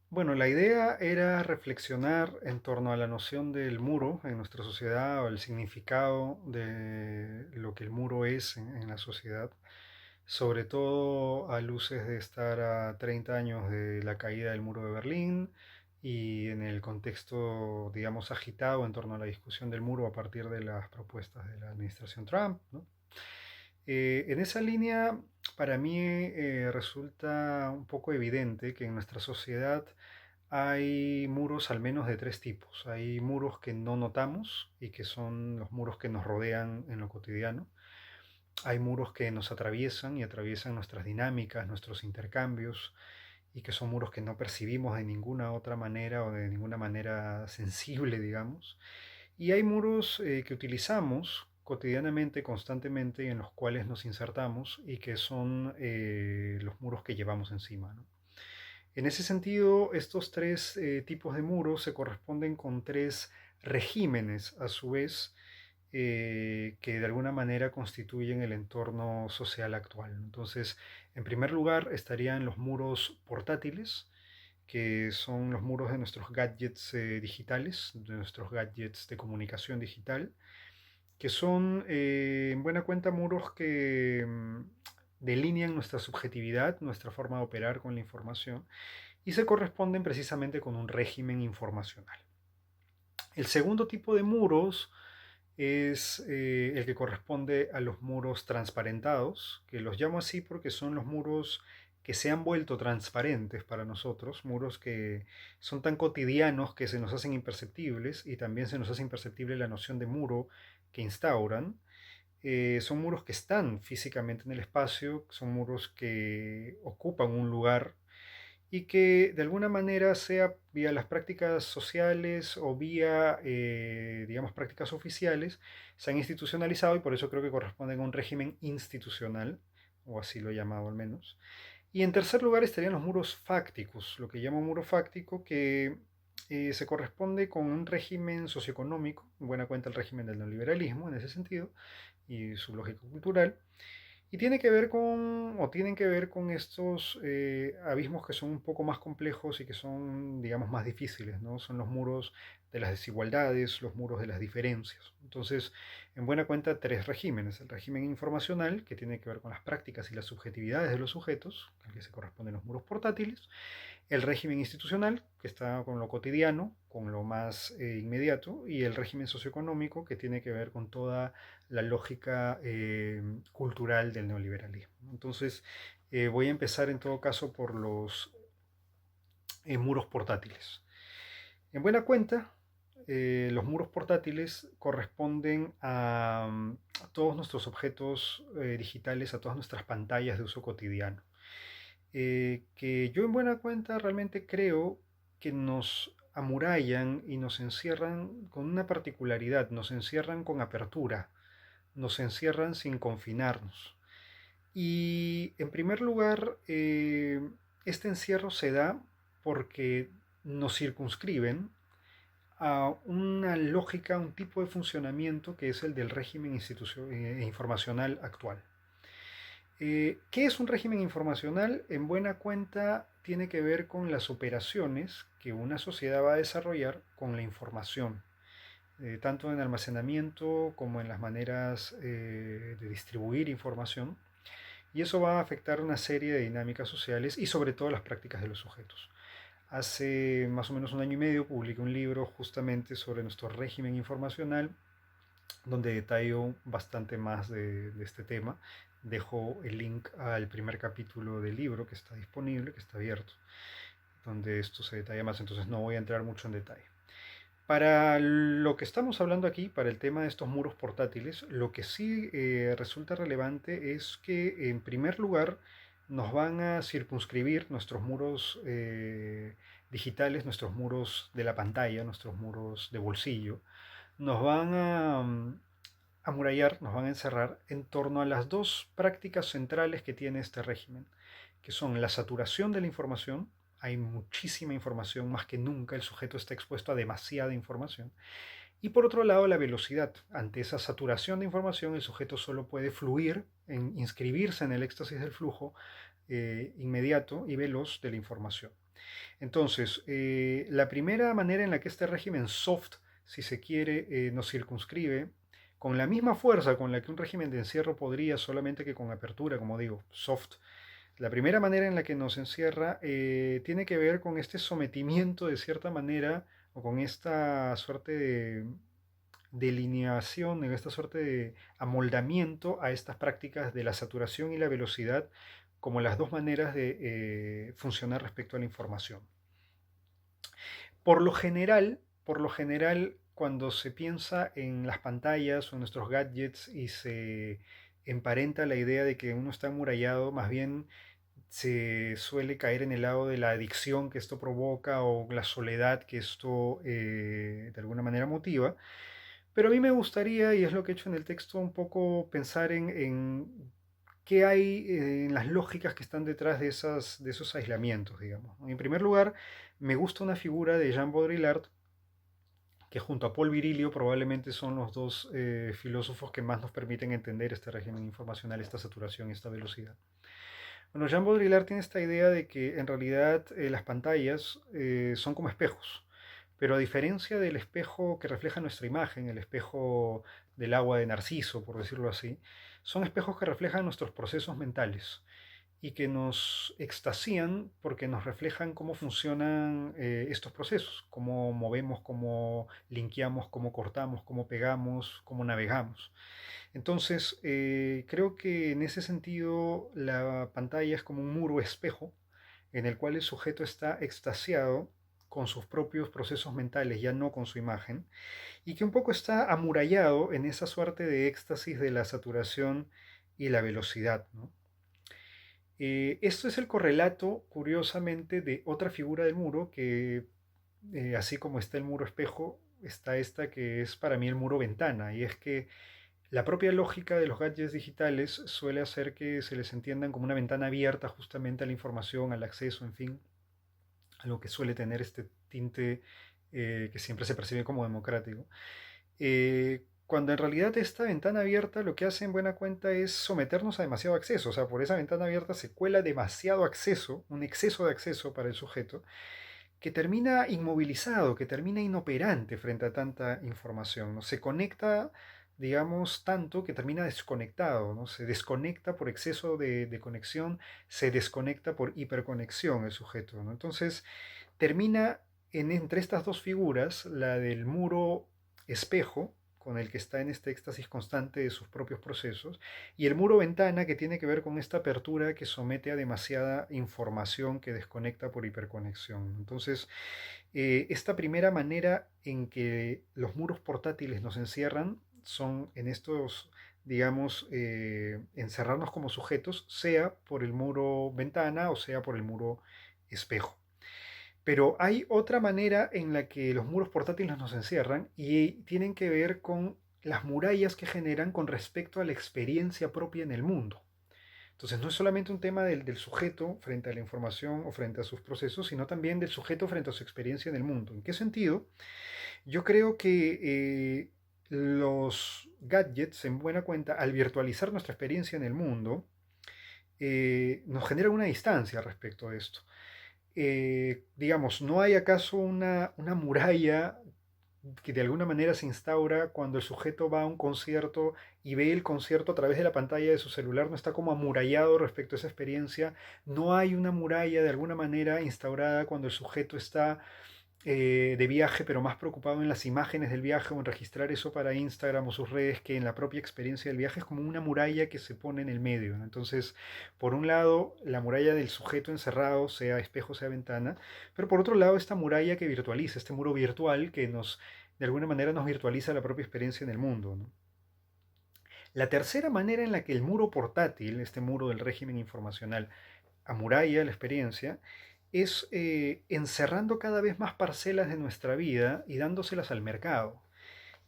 Bueno, la idea era reflexionar en torno a la noción del muro en nuestra sociedad o el significado de lo que el muro es en la sociedad, sobre todo a luces de estar a 30 años de la caída del muro de Berlín y en el contexto, digamos, agitado en torno a la discusión del muro a partir de las propuestas de la administración Trump, ¿no? En esa línea, para mí resulta un poco evidente que en nuestra sociedad hay muros al menos de tres tipos. Hay muros que no notamos y que son los muros que nos rodean en lo cotidiano. Hay muros que nos atraviesan y atraviesan nuestras dinámicas, nuestros intercambios y que son muros que no percibimos de ninguna otra manera o de ninguna manera sensible, digamos. Y hay muros que utilizamos cotidianamente, constantemente, y en los cuales nos insertamos y que son los muros que llevamos encima, ¿no? En ese sentido, estos tres tipos de muros se corresponden con tres regímenes, a su vez, que de alguna manera constituyen el entorno social actual. Entonces, en primer lugar estarían los muros portátiles, que son los muros de nuestros gadgets digitales, de nuestros gadgets de comunicación digital, que son en buena cuenta muros que delinean nuestra subjetividad, nuestra forma de operar con la información, y se corresponden precisamente con un régimen informacional. El segundo tipo de muros es el que corresponde a los muros transparentados, que los llamo así porque son los muros que se han vuelto transparentes para nosotros, muros que son tan cotidianos que se nos hacen imperceptibles y también se nos hace imperceptible la noción de muro que instauran. Son muros que están físicamente en el espacio, son muros que ocupan un lugar y que de alguna manera, sea vía las prácticas sociales o vía, digamos, prácticas oficiales, se han institucionalizado y por eso creo que corresponden a un régimen institucional, o así lo he llamado al menos. Y en tercer lugar estarían los muros fácticos, lo que llamo muro fáctico, que se corresponde con un régimen socioeconómico, en buena cuenta el régimen del neoliberalismo en ese sentido, y su lógica cultural, y tiene que ver con, o tienen que ver con estos abismos que son un poco más complejos y que son, digamos, más difíciles, ¿no? Son los muros de las desigualdades, los muros de las diferencias. Entonces, en buena cuenta, tres regímenes. El régimen informacional, que tiene que ver con las prácticas y las subjetividades de los sujetos, al que se corresponden los muros portátiles, el régimen institucional, que está con lo cotidiano, con lo más inmediato, y el régimen socioeconómico, que tiene que ver con toda la lógica cultural del neoliberalismo. Entonces, voy a empezar en todo caso por los muros portátiles. En buena cuenta, los muros portátiles corresponden a todos nuestros objetos digitales, a todas nuestras pantallas de uso cotidiano, que yo en buena cuenta realmente creo que nos amurallan y nos encierran con una particularidad, nos encierran con apertura, nos encierran sin confinarnos. Y en primer lugar, este encierro se da porque nos circunscriben a una lógica, un tipo de funcionamiento que es el del régimen informacional actual. ¿Qué es un régimen informacional? En buena cuenta tiene que ver con las operaciones que una sociedad va a desarrollar con la información, tanto en almacenamiento como en las maneras de distribuir información, y eso va a afectar una serie de dinámicas sociales y sobre todo las prácticas de los sujetos. Hace más o menos un año y medio publiqué un libro justamente sobre nuestro régimen informacional, donde detallo bastante más de este tema. Dejo el link al primer capítulo del libro que está disponible, que está abierto, donde esto se detalla más, entonces no voy a entrar mucho en detalle. Para lo que estamos hablando aquí, para el tema de estos muros portátiles, lo que sí resulta relevante es que, en primer lugar, nos van a circunscribir nuestros muros digitales, nuestros muros de la pantalla, nuestros muros de bolsillo, nos van a amurallar, nos van a encerrar en torno a las dos prácticas centrales que tiene este régimen, que son la saturación de la información. Hay muchísima información, más que nunca el sujeto está expuesto a demasiada información. Y por otro lado, la velocidad. Ante esa saturación de información, el sujeto solo puede fluir, inscribirse en el éxtasis del flujo inmediato y veloz de la información. Entonces, la primera manera en la que este régimen soft, si se quiere, nos circunscribe, con la misma fuerza con la que un régimen de encierro podría, solamente que con apertura, como digo, soft, la primera manera en la que nos encierra tiene que ver con este sometimiento de cierta manera o con esta suerte de delineación, en esta suerte de amoldamiento a estas prácticas de la saturación y la velocidad como las dos maneras de funcionar respecto a la información. Por lo general, cuando se piensa en las pantallas o en nuestros gadgets y se emparenta la idea de que uno está amurallado, más bien se suele caer en el lado de la adicción que esto provoca o la soledad que esto de alguna manera motiva. Pero a mí me gustaría, y es lo que he hecho en el texto, un poco pensar en qué hay en las lógicas que están detrás de esos aislamientos, digamos, ¿no? En primer lugar, me gusta una figura de Jean Baudrillard, que junto a Paul Virilio probablemente son los dos filósofos que más nos permiten entender este régimen informacional, esta saturación, esta velocidad. Bueno, Jean Baudrillard tiene esta idea de que en realidad las pantallas son como espejos, pero a diferencia del espejo que refleja nuestra imagen, el espejo del agua de Narciso, por decirlo así, son espejos que reflejan nuestros procesos mentales y que nos extasían porque nos reflejan cómo funcionan estos procesos, cómo movemos, cómo linkeamos, cómo cortamos, cómo pegamos, cómo navegamos. Entonces, creo que en ese sentido la pantalla es como un muro espejo en el cual el sujeto está extasiado con sus propios procesos mentales, ya no con su imagen, y que un poco está amurallado en esa suerte de éxtasis de la saturación y la velocidad, ¿no? Esto es el correlato, curiosamente, de otra figura del muro que, así como está el muro espejo, está esta que es para mí el muro ventana, y es que la propia lógica de los gadgets digitales suele hacer que se les entiendan como una ventana abierta justamente a la información, al acceso, en fin, algo que suele tener este tinte que siempre se percibe como democrático. Cuando en realidad esta ventana abierta lo que hace en buena cuenta es someternos a demasiado acceso, o sea, por esa ventana abierta se cuela demasiado acceso, un exceso de acceso para el sujeto, que termina inmovilizado, que termina inoperante frente a tanta información, ¿no? Se conecta, digamos, tanto que termina desconectado, ¿no? Se desconecta por exceso de conexión, se desconecta por hiperconexión el sujeto, ¿no? Entonces, termina entre estas dos figuras, la del muro espejo, con el que está en este éxtasis constante de sus propios procesos, y el muro ventana que tiene que ver con esta apertura que somete a demasiada información que desconecta por hiperconexión. Entonces, esta primera manera en que los muros portátiles nos encierran son en estos, digamos, encerrarnos como sujetos, sea por el muro ventana o sea por el muro espejo. Pero hay otra manera en la que los muros portátiles nos encierran y tienen que ver con las murallas que generan con respecto a la experiencia propia en el mundo. Entonces no es solamente un tema del sujeto frente a la información o frente a sus procesos, sino también del sujeto frente a su experiencia en el mundo. ¿En qué sentido? Yo creo que los gadgets, en buena cuenta, al virtualizar nuestra experiencia en el mundo, nos generan una distancia respecto a esto. Digamos, ¿no hay acaso una muralla que de alguna manera se instaura cuando el sujeto va a un concierto y ve el concierto a través de la pantalla de su celular? No está como amurallado respecto a esa experiencia. No hay una muralla de alguna manera instaurada cuando el sujeto está de viaje, pero más preocupado en las imágenes del viaje o en registrar eso para Instagram o sus redes que en la propia experiencia del viaje. Es como una muralla que se pone en el medio, ¿no? Entonces, por un lado, la muralla del sujeto encerrado, sea espejo, sea ventana, pero por otro lado, esta muralla que virtualiza, este muro virtual que nos, de alguna manera, nos virtualiza la propia experiencia en el mundo, ¿no? La tercera manera en la que el muro portátil, este muro del régimen informacional, amuralla la experiencia, es encerrando cada vez más parcelas de nuestra vida y dándoselas al mercado.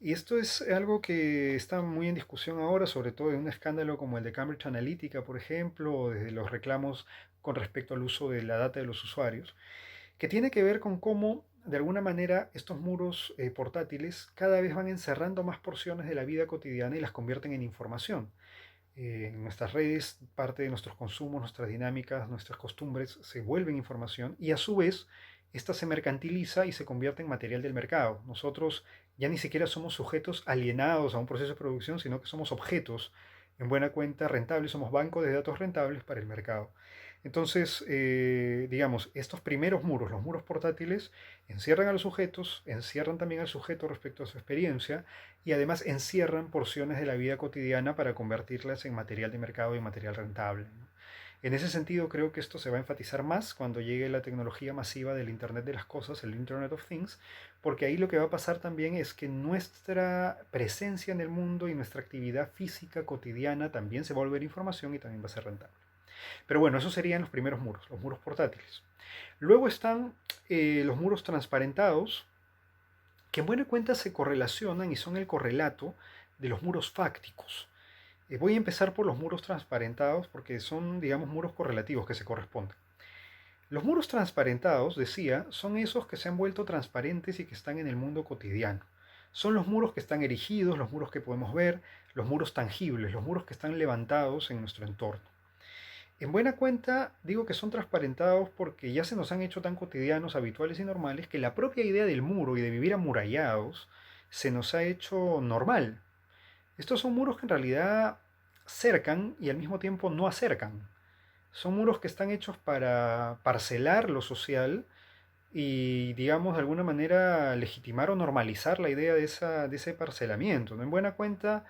Y esto es algo que está muy en discusión ahora, sobre todo en un escándalo como el de Cambridge Analytica, por ejemplo, o desde los reclamos con respecto al uso de la data de los usuarios, que tiene que ver con cómo, de alguna manera, estos muros portátiles cada vez van encerrando más porciones de la vida cotidiana y las convierten en información. En nuestras redes, parte de nuestros consumos, nuestras dinámicas, nuestras costumbres se vuelven información y a su vez esta se mercantiliza y se convierte en material del mercado. Nosotros ya ni siquiera somos sujetos alienados a un proceso de producción, sino que somos objetos en buena cuenta rentables, somos bancos de datos rentables para el mercado. Entonces, digamos, estos primeros muros, los muros portátiles, encierran a los sujetos, encierran también al sujeto respecto a su experiencia y además encierran porciones de la vida cotidiana para convertirlas en material de mercado y material rentable, ¿no? En ese sentido, creo que esto se va a enfatizar más cuando llegue la tecnología masiva del Internet de las Cosas, el Internet of Things, porque ahí lo que va a pasar también es que nuestra presencia en el mundo y nuestra actividad física cotidiana también se va a volver información y también va a ser rentable. Pero bueno, esos serían los primeros muros, los muros portátiles. Luego están los muros transparentados, que en buena cuenta se correlacionan y son el correlato de los muros fácticos. Voy a empezar por los muros transparentados porque son, digamos, muros correlativos que se corresponden. Los muros transparentados, decía, son esos que se han vuelto transparentes y que están en el mundo cotidiano. Son los muros que están erigidos, los muros que podemos ver, los muros tangibles, los muros que están levantados en nuestro entorno. En buena cuenta, digo que son transparentados porque ya se nos han hecho tan cotidianos, habituales y normales que la propia idea del muro y de vivir amurallados se nos ha hecho normal. Estos son muros que en realidad cercan y al mismo tiempo no acercan. Son muros que están hechos para parcelar lo social y, digamos, de alguna manera legitimar o normalizar la idea de ese parcelamiento, ¿no? En buena cuenta,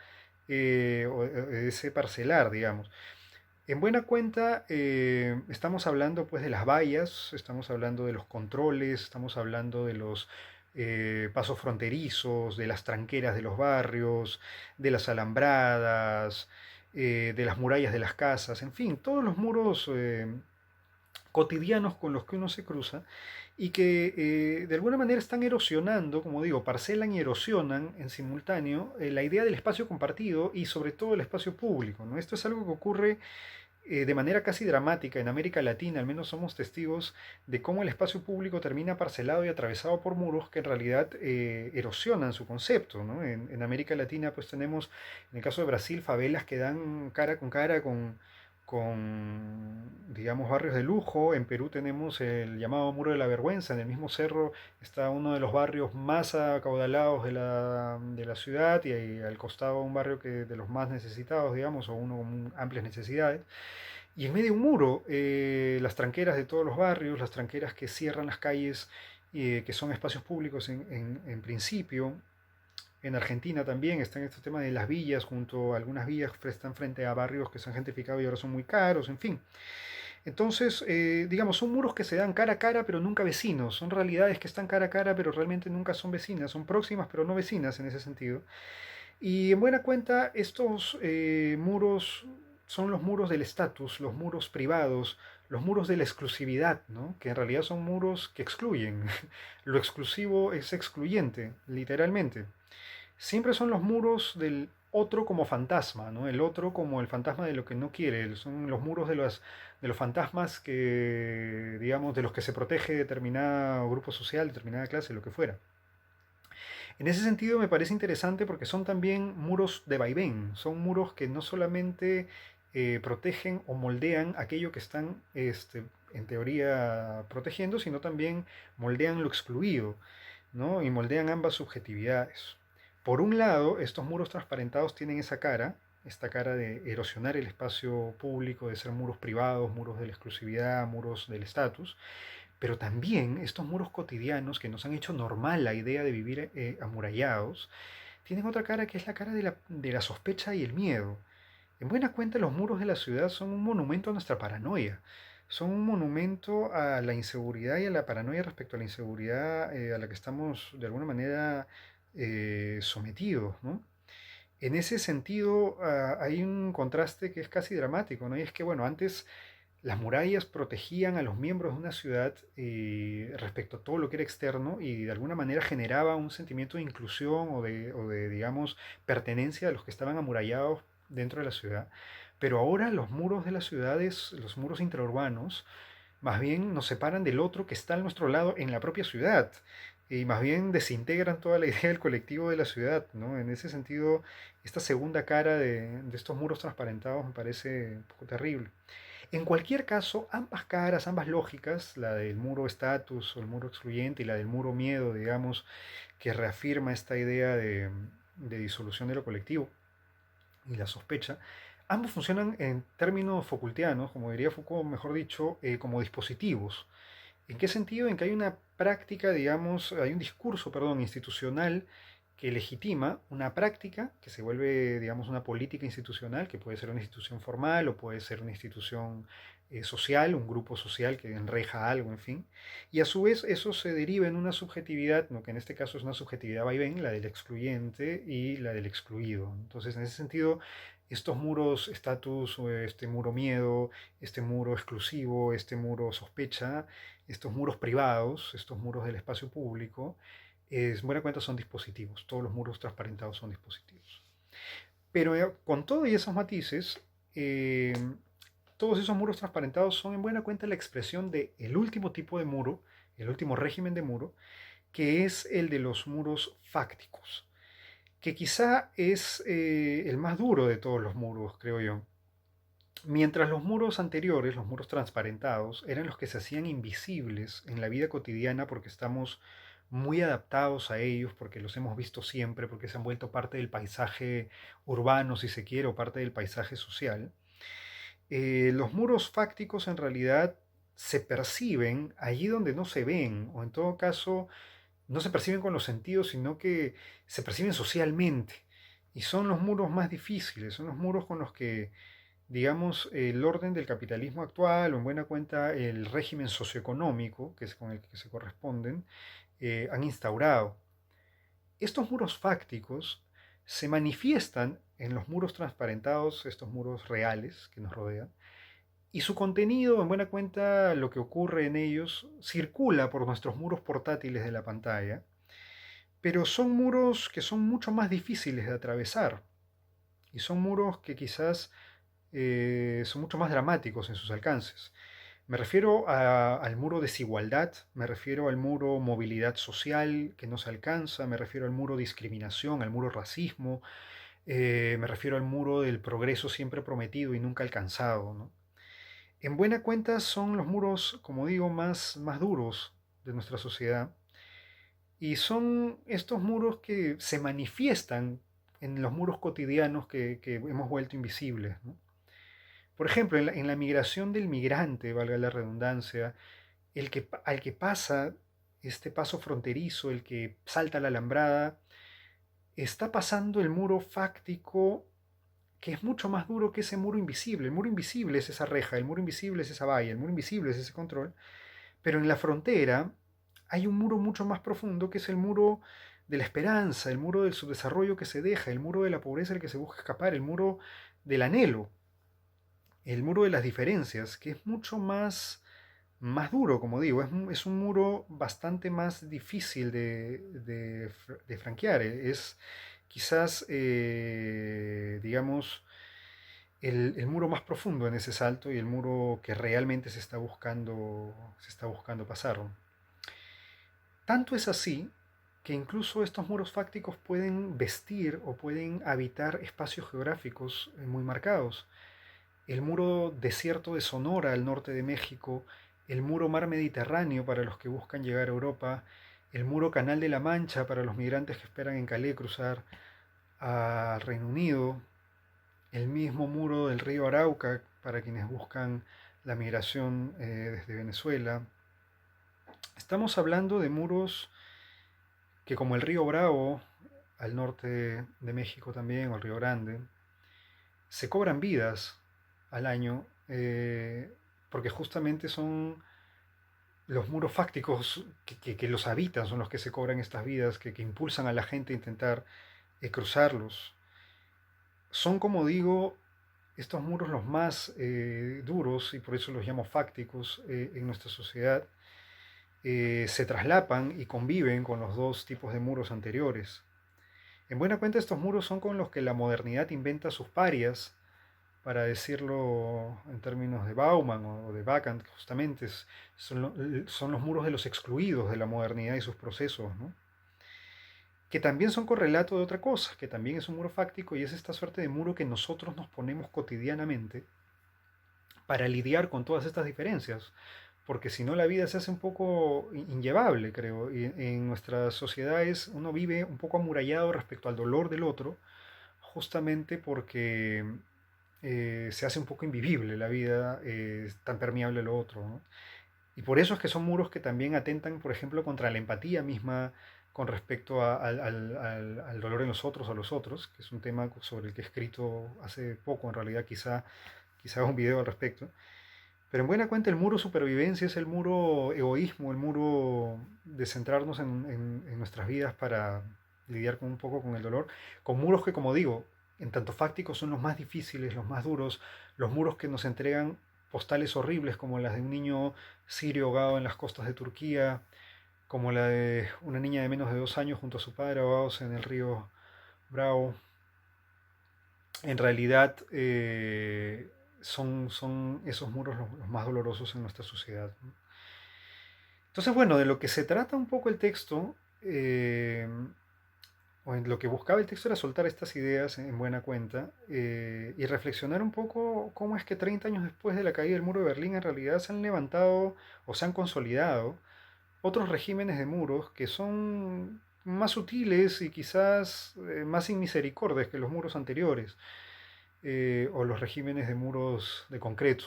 de ese parcelar, digamos. En buena cuenta, estamos hablando pues de las vallas, estamos hablando de los controles, estamos hablando de los pasos fronterizos, de las tranqueras de los barrios, de las alambradas, de las murallas de las casas, en fin, todos los muros cotidianos con los que uno se cruza y que de alguna manera están erosionando, como digo, parcelan y erosionan en simultáneo la idea del espacio compartido y sobre todo el espacio público, ¿no? Esto es algo que ocurre de manera casi dramática en América Latina. Al menos somos testigos de cómo el espacio público termina parcelado y atravesado por muros que en realidad erosionan su concepto, ¿no? En América Latina pues tenemos, en el caso de Brasil, favelas que dan cara con, digamos, barrios de lujo. En Perú tenemos el llamado Muro de la Vergüenza. En el mismo cerro está uno de los barrios más acaudalados de la ciudad y ahí al costado un barrio que de los más necesitados, digamos, o uno con amplias necesidades. Y en medio de un muro, las tranqueras de todos los barrios, las tranqueras que cierran las calles, que son espacios públicos en principio. En Argentina también están estos temas de las villas, junto a algunas villas que están frente a barrios que se han gentrificado y ahora son muy caros, en fin. Entonces, digamos, son muros que se dan cara a cara, pero nunca vecinos. Son realidades que están cara a cara, pero realmente nunca son vecinas. Son próximas, pero no vecinas en ese sentido. Y en buena cuenta, estos muros son los muros del estatus, los muros privados, los muros de la exclusividad, ¿no? Que en realidad son muros que excluyen. Lo exclusivo es excluyente, literalmente. Siempre son los muros del otro como fantasma, ¿no? El otro como el fantasma de lo que no quiere. Son los muros de los fantasmas que, digamos, de los que se protege determinado grupo social, determinada clase, lo que fuera. En ese sentido me parece interesante porque son también muros de vaivén, son muros que no solamente protegen o moldean aquello que están, en teoría, protegiendo, sino también moldean lo excluido, ¿no? Y moldean ambas subjetividades. Por un lado, estos muros transparentados tienen esa cara, esta cara de erosionar el espacio público, de ser muros privados, muros de la exclusividad, muros del estatus, pero también estos muros cotidianos que nos han hecho normal la idea de vivir amurallados, tienen otra cara que es la cara de la sospecha y el miedo. En buena cuenta, los muros de la ciudad son un monumento a nuestra paranoia. Son un monumento a la inseguridad y a la paranoia respecto a la inseguridad a la que estamos de alguna manera sometidos, ¿no? En ese sentido, hay un contraste que es casi dramático, ¿no? Y es que, bueno, antes las murallas protegían a los miembros de una ciudad respecto a todo lo que era externo y de alguna manera generaba un sentimiento de inclusión digamos, pertenencia a los que estaban amurallados dentro de la ciudad. Pero ahora los muros de las ciudades, los muros intraurbanos, más bien nos separan del otro que está a nuestro lado en la propia ciudad. y más bien desintegran toda la idea del colectivo de la ciudad, ¿no? En ese sentido, esta segunda cara de estos muros transparentados me parece un poco terrible. En cualquier caso, ambas caras, ambas lógicas, la del muro estatus o el muro excluyente y la del muro miedo, digamos, que reafirma esta idea de disolución de lo colectivo y la sospecha, ambos funcionan en términos Foucaultianos, como diría Foucault, mejor dicho, como dispositivos. ¿En qué sentido? En que hay una práctica, digamos, hay un discurso, perdón, institucional que legitima una práctica que se vuelve, digamos, una política institucional, que puede ser una institución formal o puede ser una institución social, un grupo social que enreja algo, en fin. Y a su vez eso se deriva en una subjetividad, ¿no? Que en este caso es una subjetividad vaivén, la del excluyente y la del excluido. Entonces, en ese sentido, estos muros estatus, este muro miedo, este muro exclusivo, este muro sospecha, estos muros privados, estos muros del espacio público, en buena cuenta son dispositivos. Todos los muros transparentados son dispositivos. Pero con todo y esos matices, eh, todos esos muros transparentados son en buena cuenta la expresión del último tipo de muro, el último régimen de muro, que es el de los muros fácticos, que quizá es el más duro de todos los muros, creo yo. Mientras los muros anteriores, los muros transparentados, eran los que se hacían invisibles en la vida cotidiana porque estamos muy adaptados a ellos, porque los hemos visto siempre, porque se han vuelto parte del paisaje urbano, si se quiere, o parte del paisaje social, los muros fácticos en realidad se perciben allí donde no se ven, o en todo caso no se perciben con los sentidos, sino que se perciben socialmente. Y son los muros más difíciles, son los muros con los que digamos, el orden del capitalismo actual, o en buena cuenta el régimen socioeconómico, que es con el que se corresponden, han instaurado. Estos muros fácticos se manifiestan en los muros transparentados, estos muros reales que nos rodean, y su contenido, en buena cuenta, lo que ocurre en ellos, circula por nuestros muros portátiles de la pantalla, pero son muros que son mucho más difíciles de atravesar, y son muros que quizás son mucho más dramáticos en sus alcances. Me refiero al muro desigualdad, me refiero al muro movilidad social que no se alcanza, me refiero al muro discriminación, al muro racismo, me refiero al muro del progreso siempre prometido y nunca alcanzado, ¿no? En buena cuenta son los muros, como digo, más duros de nuestra sociedad y son estos muros que se manifiestan en los muros cotidianos que hemos vuelto invisibles, ¿no? Por ejemplo, en la migración del migrante, valga la redundancia, al que pasa este paso fronterizo, el que salta la alambrada, está pasando el muro fáctico que es mucho más duro que ese muro invisible. El muro invisible es esa reja, el muro invisible es esa valla, el muro invisible es ese control, pero en la frontera hay un muro mucho más profundo que es el muro de la esperanza, el muro del subdesarrollo que se deja, el muro de la pobreza del que se busca escapar, el muro del anhelo, el muro de las diferencias, que es mucho más duro, como digo, es un muro bastante más difícil de franquear. Es quizás, digamos, el muro más profundo en ese salto y el muro que realmente se está buscando pasar. Tanto es así que incluso estos muros fácticos pueden vestir o pueden habitar espacios geográficos muy marcados. El muro desierto de Sonora al norte de México, el muro mar Mediterráneo para los que buscan llegar a Europa, el muro Canal de la Mancha para los migrantes que esperan en Calais cruzar al Reino Unido, el mismo muro del río Arauca para quienes buscan la migración desde Venezuela. Estamos hablando de muros que como el río Bravo, al norte de México también, o el río Grande, se cobran vidas al año porque justamente son los muros fácticos que los habitan, son los que se cobran estas vidas, que impulsan a la gente a intentar cruzarlos. Son, como digo, estos muros los más duros, y por eso los llamo fácticos en nuestra sociedad, se traslapan y conviven con los dos tipos de muros anteriores. En buena cuenta estos muros son con los que la modernidad inventa sus parias, para decirlo en términos de Bauman o de Bacant, justamente son los muros de los excluidos de la modernidad y sus procesos, ¿no? Que también son correlato de otra cosa, que también es un muro fáctico y es esta suerte de muro que nosotros nos ponemos cotidianamente para lidiar con todas estas diferencias, porque si no la vida se hace un poco inllevable, creo, y en nuestras sociedades uno vive un poco amurallado respecto al dolor del otro, justamente porque se hace un poco invivible la vida, tan permeable lo otro, ¿no? Y por eso es que son muros que también atentan, por ejemplo, contra la empatía misma con respecto al dolor en los otros, a los otros, que es un tema sobre el que he escrito hace poco, en realidad quizá un video al respecto. Pero en buena cuenta el muro supervivencia es el muro egoísmo, el muro de centrarnos en nuestras vidas para lidiar con un poco con el dolor, con muros que, como digo, en tanto fácticos son los más difíciles, los más duros, los muros que nos entregan postales horribles como las de un niño sirio ahogado en las costas de Turquía, como la de una niña de menos de 2 años junto a su padre ahogados en el río Bravo. En realidad son esos muros los más dolorosos en nuestra sociedad, ¿no? Entonces, bueno, de lo que se trata un poco el texto, o en lo que buscaba el texto era soltar estas ideas en buena cuenta, y reflexionar un poco cómo es que 30 años después de la caída del muro de Berlín en realidad se han levantado o se han consolidado otros regímenes de muros que son más sutiles y quizás más sin misericordias que los muros anteriores, o los regímenes de muros de concreto.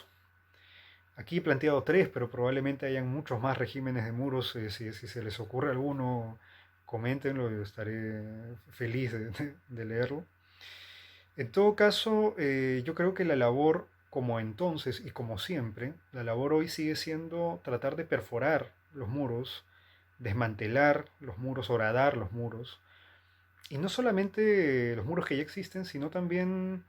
Aquí he planteado tres, pero probablemente hayan muchos más regímenes de muros. Si se les ocurre alguno, coméntenlo, yo estaré feliz de leerlo. En todo caso, yo creo que la labor, como entonces y como siempre, la labor hoy sigue siendo tratar de perforar los muros, desmantelar los muros, horadar los muros, y no solamente los muros que ya existen, sino también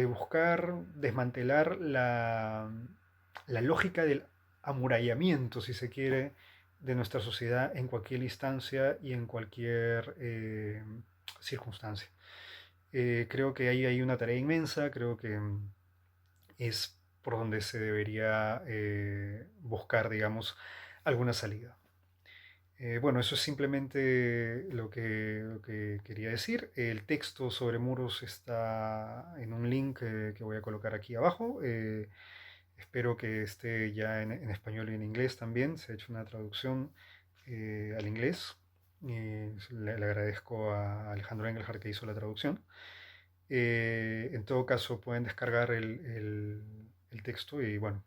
buscar desmantelar la lógica del amurallamiento, si se quiere, de nuestra sociedad en cualquier instancia y en cualquier circunstancia. Creo que ahí hay una tarea inmensa, creo que es por donde se debería buscar, digamos, alguna salida. Bueno, eso es simplemente lo que quería decir. El texto sobre muros está en un link que voy a colocar aquí abajo. Espero que esté ya en español y en inglés también. Se ha hecho una traducción al inglés. Le agradezco a Alejandro Engelhardt que hizo la traducción. En todo caso, pueden descargar el texto y bueno,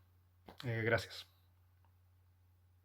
gracias.